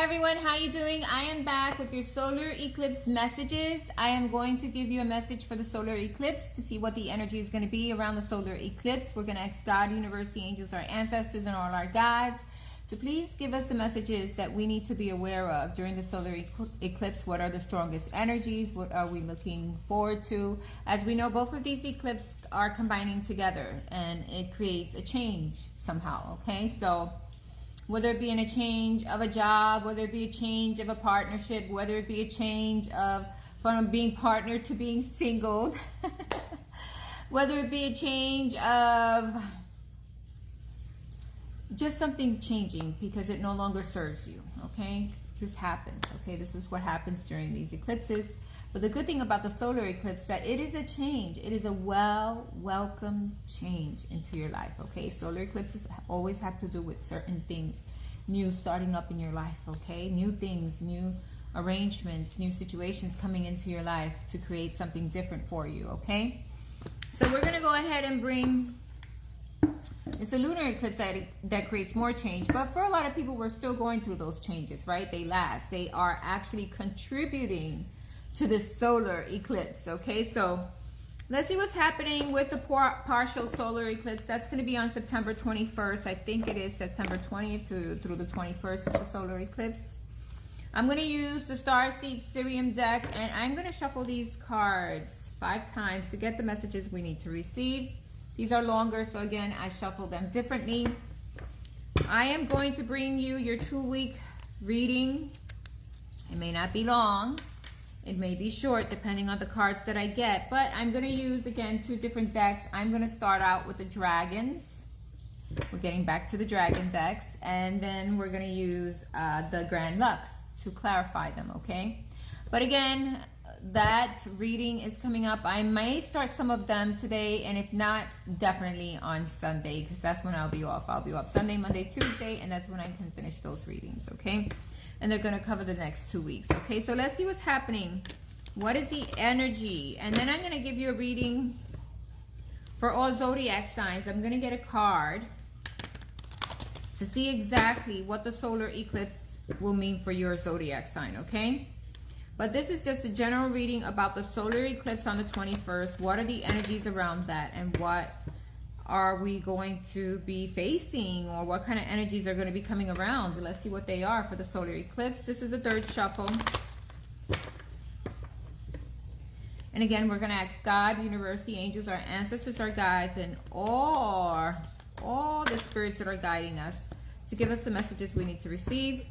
everyone, how you doing? I am back with your solar eclipse messages. I am going to give you a message for the solar eclipse to see what the energy is going to be around the solar eclipse. We're going to ask God, universe, the angels, our ancestors, and all our guides to please give us the messages that we need to be aware of during the solar eclipse. What are the strongest energies? What are we looking forward to? As we know, both of these eclipses are combining together and it creates a change somehow, okay? So whether it be in a change of a job, whether it be a change of a partnership, whether it be a change of from being partnered to being singled, whether it be a change of just something changing because it no longer serves you, okay? This happens, okay? This is what happens during these eclipses. But the good thing about the solar eclipse that it is a change. It is a welcome change into your life, okay? Solar eclipses always have to do with certain things new starting up in your life, okay? New things, new arrangements, new situations coming into your life to create something different for you, okay? So we're going to go ahead and bring... It's a lunar eclipse that creates more change, but for a lot of people, we're still going through those changes, right? They last. They are actually contributing to the solar eclipse, okay? So let's see what's happening with the partial solar eclipse. That's going to be on September 21st. I think it is September 20th through the 21st is the solar eclipse. I'm going to use the Starseed Sirium deck, and I'm going to shuffle these cards 5 times to get the messages we need to receive. These are longer, so again, I shuffle them differently. I am going to bring you your 2-week reading. It may not be long. It may be short depending on the cards that I get, but I'm going to use, again, 2 different decks. I'm going to start out with the dragons. We're getting back to the dragon decks, and then we're going to use the Grand Lux to clarify them, okay? But again, that reading is coming up. I may start some of them today, and if not, definitely on Sunday, because that's when I'll be off. I'll be off Sunday, Monday, Tuesday, and that's when I can finish those readings, okay? And they're going to cover the next 2 weeks, okay? So let's see what's happening. What is the energy? And then I'm going to give you a reading for all zodiac signs. I'm going to get a card to see exactly what the solar eclipse will mean for your zodiac sign, okay? But this is just a general reading about the solar eclipse on the 21st. What are the energies around that? And what are we going to be facing? Or what kind of energies are going to be coming around? Let's see what they are for the solar eclipse. This is the 3rd shuffle. And again, we're going to ask God, universe, the angels, our ancestors, our guides, and all the spirits that are guiding us to give us the messages we need to receive.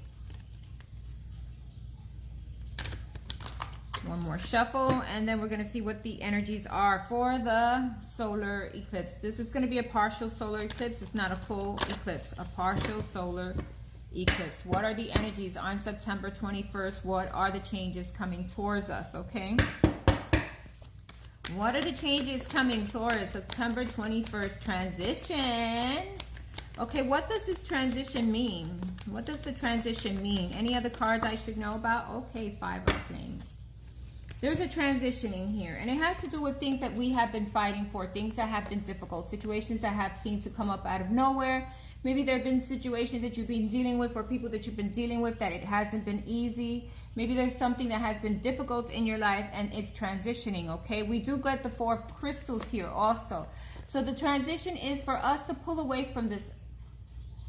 One more shuffle, and then we're going to see what the energies are for the solar eclipse. This is going to be a partial solar eclipse. It's not a full eclipse, a partial solar eclipse. What are the energies on September 21st? What are the changes coming towards us, okay? What are the changes coming towards September 21st? Transition. Okay, what does this transition mean? What does the transition mean? Any other cards I should know about? Okay, 5 of Flames. There's a transitioning here, and it has to do with things that we have been fighting for, things that have been difficult, situations that have seemed to come up out of nowhere. Maybe there have been situations that you've been dealing with or people that you've been dealing with that it hasn't been easy. Maybe there's something that has been difficult in your life and it's transitioning, okay? We do get the 4 of crystals here also. So the transition is for us to pull away from this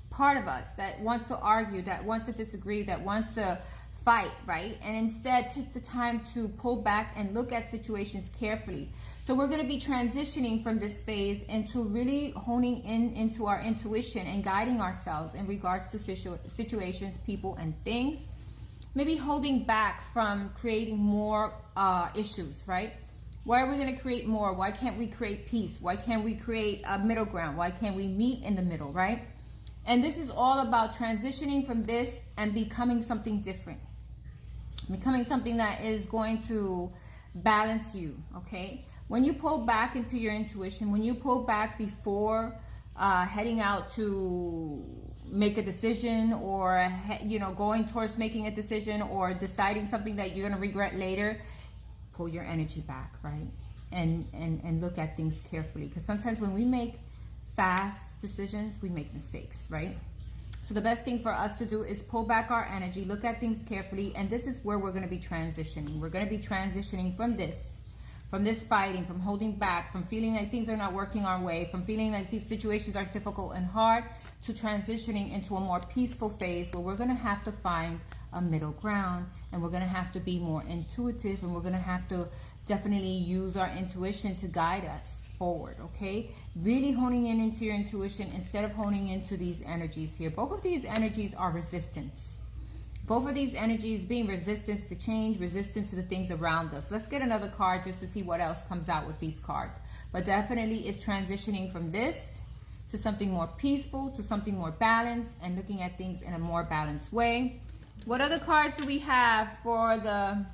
part of us that wants to argue, that wants to disagree, that wants to fight, right? And instead take the time to pull back and look at situations carefully. So we're going to be transitioning from this phase into really honing into our intuition and guiding ourselves in regards to situations, people, and things. Maybe holding back from creating more issues, right? Why are we going to create more? Why can't we create peace? Why can't we create a middle ground? Why can't we meet in the middle, right? And this is all about transitioning from this and becoming something different. Becoming something that is going to balance you, okay? When you pull back into your intuition, when you pull back before heading out to make a decision or, you know, going towards making a decision or deciding something that you're going to regret later, pull your energy back, right? And look at things carefully. Because sometimes when we make fast decisions, we make mistakes, right? So the best thing for us to do is pull back our energy, look at things carefully, and this is where we're going to be transitioning. We're going to be transitioning from this fighting, from holding back, from feeling like things are not working our way, from feeling like these situations are difficult and hard, to transitioning into a more peaceful phase where we're going to have to find a middle ground, and we're going to have to be more intuitive, and we're going to have to definitely use our intuition to guide us forward, okay? Really honing in into your intuition instead of honing into these energies here. Both of these energies are resistance. Both of these energies being resistance to change, resistant to the things around us. Let's get another card just to see what else comes out with these cards. But definitely it's transitioning from this to something more peaceful, to something more balanced, and looking at things in a more balanced way. What other cards do we have for the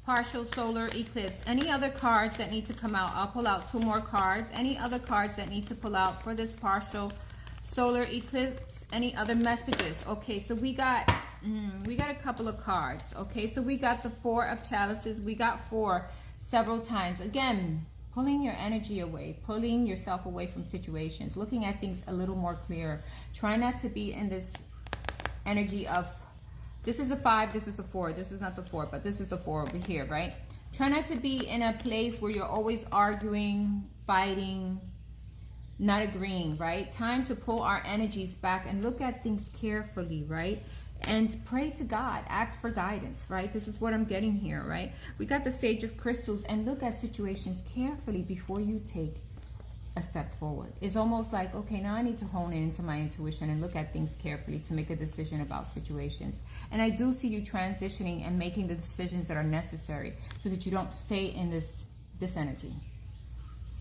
partial solar eclipse? Any other cards that need to come out? I'll pull out 2 more cards. Any other cards that need to pull out for this partial solar eclipse? Any other messages? Okay, so we got a couple of cards. Okay, so we got the 4 of chalices. We got 4 several times. Again, pulling your energy away, pulling yourself away from situations, looking at things a little more clear. Try not to be in this energy of, this is a 5, this is a 4, this is not the 4, but this is the 4 over here, right? Try not to be in a place where you're always arguing, fighting, not agreeing, right? Time to pull our energies back and look at things carefully, right? And pray to God, ask for guidance, right? This is what I'm getting here, right? We got the Sage of Crystals, and look at situations carefully before you take a step forward. It's almost like, okay, now I need to hone into my intuition and look at things carefully to make a decision about situations. And I do see you transitioning and making the decisions that are necessary so that you don't stay in this energy.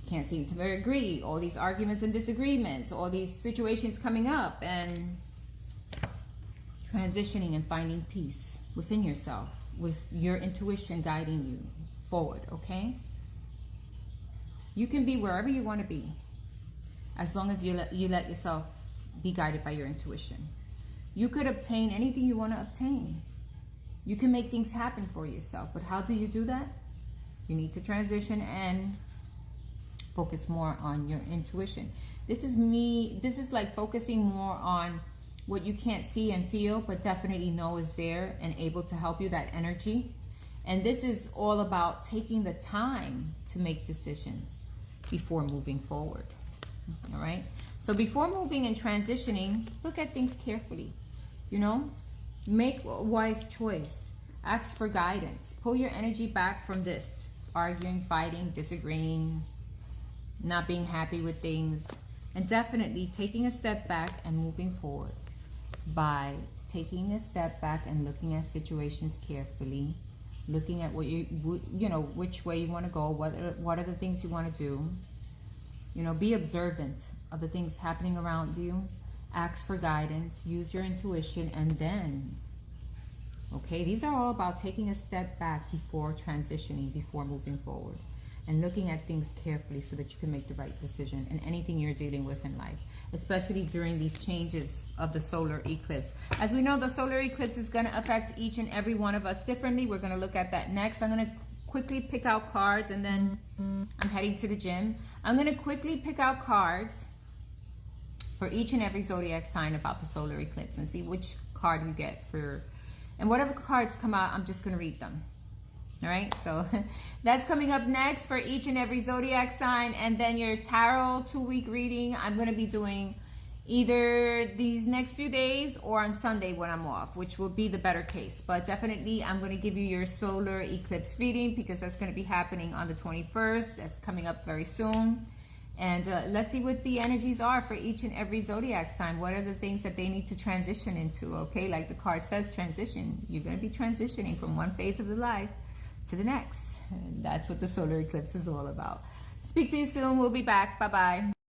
Can't seem to agree, all these arguments and disagreements, all these situations coming up, and transitioning and finding peace within yourself with your intuition guiding you forward, okay? You can be wherever you want to be as long as you let yourself be guided by your intuition. You could obtain anything you want to obtain. You can make things happen for yourself, but how do you do that? You need to transition and focus more on your intuition. This is like focusing more on what you can't see and feel, but definitely know is there and able to help you, that energy. And this is all about taking the time to make decisions before moving forward. All right? So before moving and transitioning, look at things carefully. You know, make a wise choice. Ask for guidance. Pull your energy back from this arguing, fighting, disagreeing, not being happy with things, and definitely taking a step back and moving forward by taking a step back and looking at situations carefully, looking at what you know, which way you want to go, what are the things you want to do. You know, be observant of the things happening around you. Ask for guidance, use your intuition, and then, okay, these are all about taking a step back before transitioning, before moving forward, and looking at things carefully so that you can make the right decision in anything you're dealing with in life, especially during these changes of the solar eclipse. As we know, the solar eclipse is going to affect each and every one of us differently. We're going to look at that next. I'm going to quickly pick out cards, and then I'm heading to the gym. I'm going to quickly pick out cards for each and every zodiac sign about the solar eclipse and see which card we get for, and whatever cards come out, I'm just going to read them. All right, so that's coming up next for each and every zodiac sign. And then your tarot 2-week reading, I'm going to be doing either these next few days or on Sunday when I'm off, which will be the better case. But definitely I'm going to give you your solar eclipse reading because that's going to be happening on the 21st. That's coming up very soon. And let's see what the energies are for each and every zodiac sign. What are the things that they need to transition into, okay? Like the card says, transition. You're going to be transitioning from one phase of the life to the next. And that's what the solar eclipse is all about. Speak to you soon. We'll be back. Bye-bye.